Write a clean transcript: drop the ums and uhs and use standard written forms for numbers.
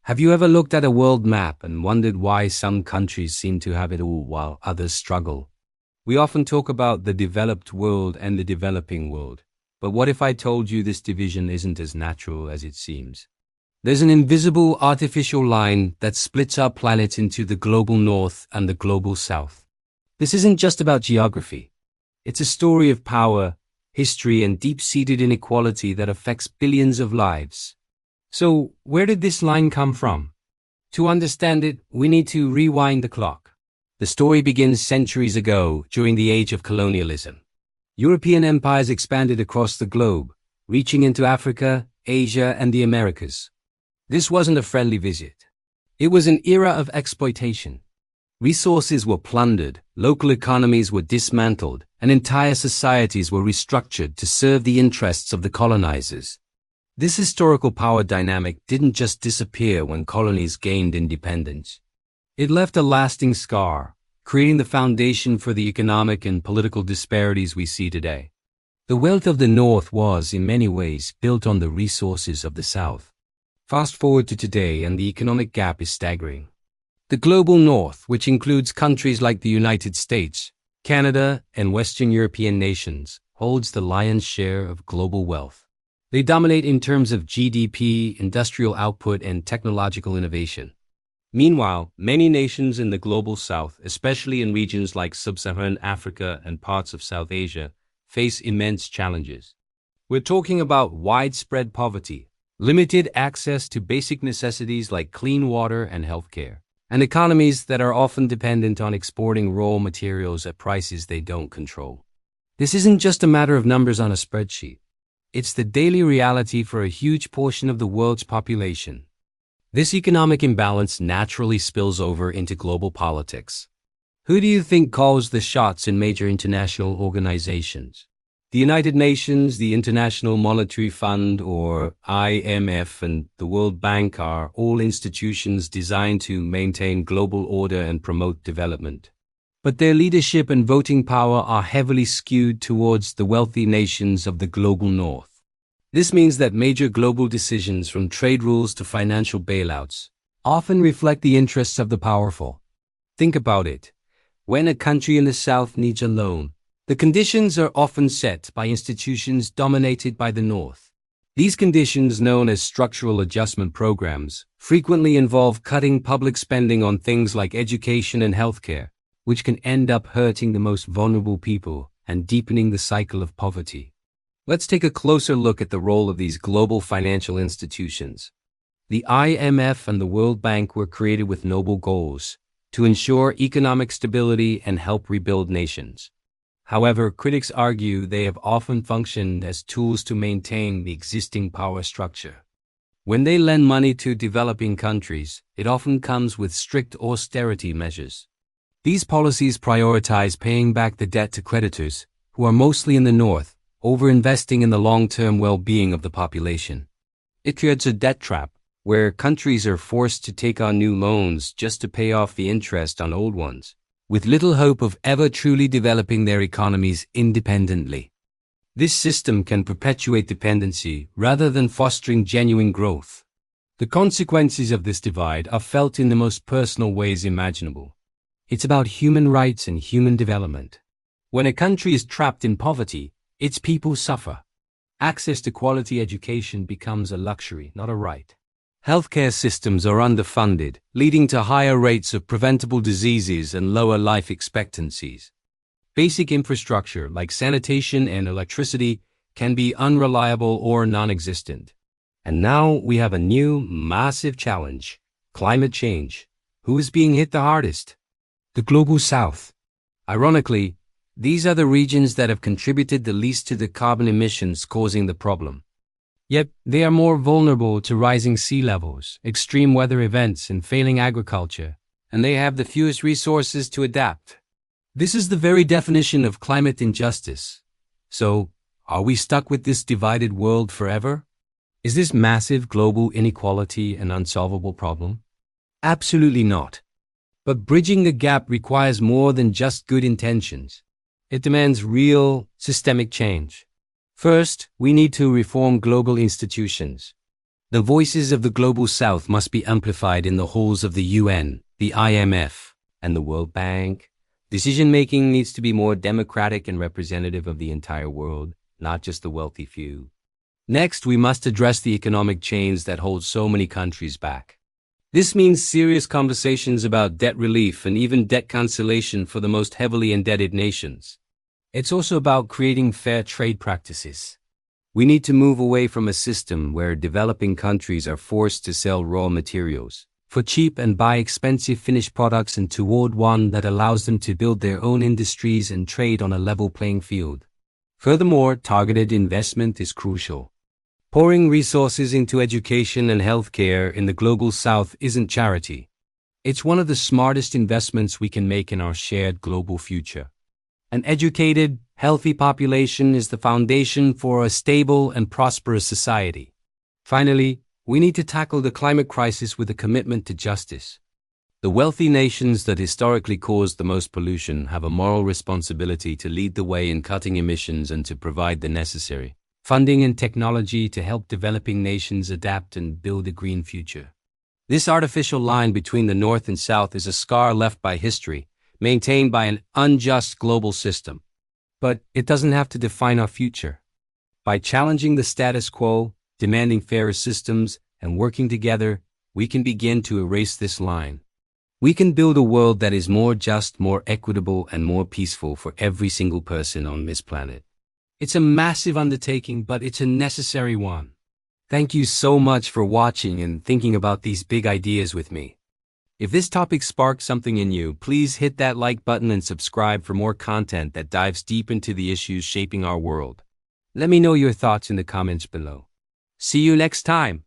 Have you ever looked at a world map and wondered why some countries seem to have it all while others struggle? We often talk about the developed world and the developing world, but what if I told you this division isn't as natural as it seems? There's an invisible artificial line that splits our planet into the global north and the global south. This isn't just about geography. It's a story of power, history, and deep-seated inequality that affects billions of lives. So, where did this line come from? To understand it, we need to rewind the clock. The story begins centuries ago, during the age of colonialism. European empires expanded across the globe, reaching into Africa, Asia, and the Americas. This wasn't a friendly visit. It was an era of exploitation. Resources were plundered, local economies were dismantled, and entire societies were restructured to serve the interests of the colonizers. This historical power dynamic didn't just disappear when colonies gained independence. It left a lasting scar, creating the foundation for the economic and political disparities we see today. The wealth of the North was, in many ways, built on the resources of the South. Fast forward to today, and the economic gap is staggering. The global North, which includes countries like the United States, Canada, and Western European nations, holds the lion's share of global wealth. They dominate in terms of GDP, industrial output, and technological innovation. Meanwhile, many nations in the global South, especially in regions like sub-Saharan Africa and parts of South Asia, face immense challenges. We're talking about widespread poverty, limited access to basic necessities like clean water and healthcare, and economies that are often dependent on exporting raw materials at prices they don't control. This isn't just a matter of numbers on a spreadsheet. It's the daily reality for a huge portion of the world's population. This economic imbalance naturally spills over into global politics. Who do you think calls the shots in major international organizations? The United Nations, the International Monetary Fund, or IMF, and the World Bank are all institutions designed to maintain global order and promote development. But their leadership and voting power are heavily skewed towards the wealthy nations of the global North. This means that major global decisions, from trade rules to financial bailouts, often reflect the interests of the powerful. Think about it. When a country in the South needs a loan, the conditions are often set by institutions dominated by the North. These conditions, known as structural adjustment programs, frequently involve cutting public spending on things like education and healthcare, which can end up hurting the most vulnerable people and deepening the cycle of poverty. Let's take a closer look at the role of these global financial institutions. The IMF and the World Bank were created with noble goals: to ensure economic stability and help rebuild nations. However, critics argue they have often functioned as tools to maintain the existing power structure. When they lend money to developing countries, it often comes with strict austerity measures. These policies prioritize paying back the debt to creditors, who are mostly in the North, over investing in the long-term well-being of the population. It creates a debt trap, where countries are forced to take on new loans just to pay off the interest on old ones, with little hope of ever truly developing their economies independently. This system can perpetuate dependency rather than fostering genuine growth. The consequences of this divide are felt in the most personal ways imaginable. It's about human rights and human development. When a country is trapped in poverty, its people suffer. Access to quality education becomes a luxury, not a right. Healthcare systems are underfunded, leading to higher rates of preventable diseases and lower life expectancies. Basic infrastructure like sanitation and electricity can be unreliable or non-existent. And now we have a new, massive challenge: climate change. Who is being hit the hardest? The global South. Ironically, these are the regions that have contributed the least to the carbon emissions causing the problem. Yet, they are more vulnerable to rising sea levels, extreme weather events, and failing agriculture, and they have the fewest resources to adapt. This is the very definition of climate injustice. So, are we stuck with this divided world forever? Is this massive global inequality an unsolvable problem? Absolutely not. But bridging the gap requires more than just good intentions. It demands real, systemic change. First, we need to reform global institutions. The voices of the Global South must be amplified in the halls of the UN, the IMF, and the World Bank. Decision-making needs to be more democratic and representative of the entire world, not just the wealthy few. Next, we must address the economic chains that hold so many countries back. This means serious conversations about debt relief and even debt cancellation for the most heavily indebted nations. It's also about creating fair trade practices. We need to move away from a system where developing countries are forced to sell raw materials for cheap and buy expensive finished products and toward one that allows them to build their own industries and trade on a level playing field. Furthermore, targeted investment is crucial. Pouring resources into education and healthcare in the Global South isn't charity. It's one of the smartest investments we can make in our shared global future. An educated, healthy population is the foundation for a stable and prosperous society. Finally, we need to tackle the climate crisis with a commitment to justice. The wealthy nations that historically caused the most pollution have a moral responsibility to lead the way in cutting emissions and to provide the necessary funding and technology to help developing nations adapt and build a green future. This artificial line between the North and South is a scar left by history, maintained by an unjust global system. But it doesn't have to define our future. By challenging the status quo, demanding fairer systems, and working together, we can begin to erase this line. We can build a world that is more just, more equitable, and more peaceful for every single person on this planet. It's a massive undertaking, but it's a necessary one. Thank you so much for watching and thinking about these big ideas with me. If this topic sparked something in you, please hit that like button and subscribe for more content that dives deep into the issues shaping our world. Let me know your thoughts in the comments below. See you next time.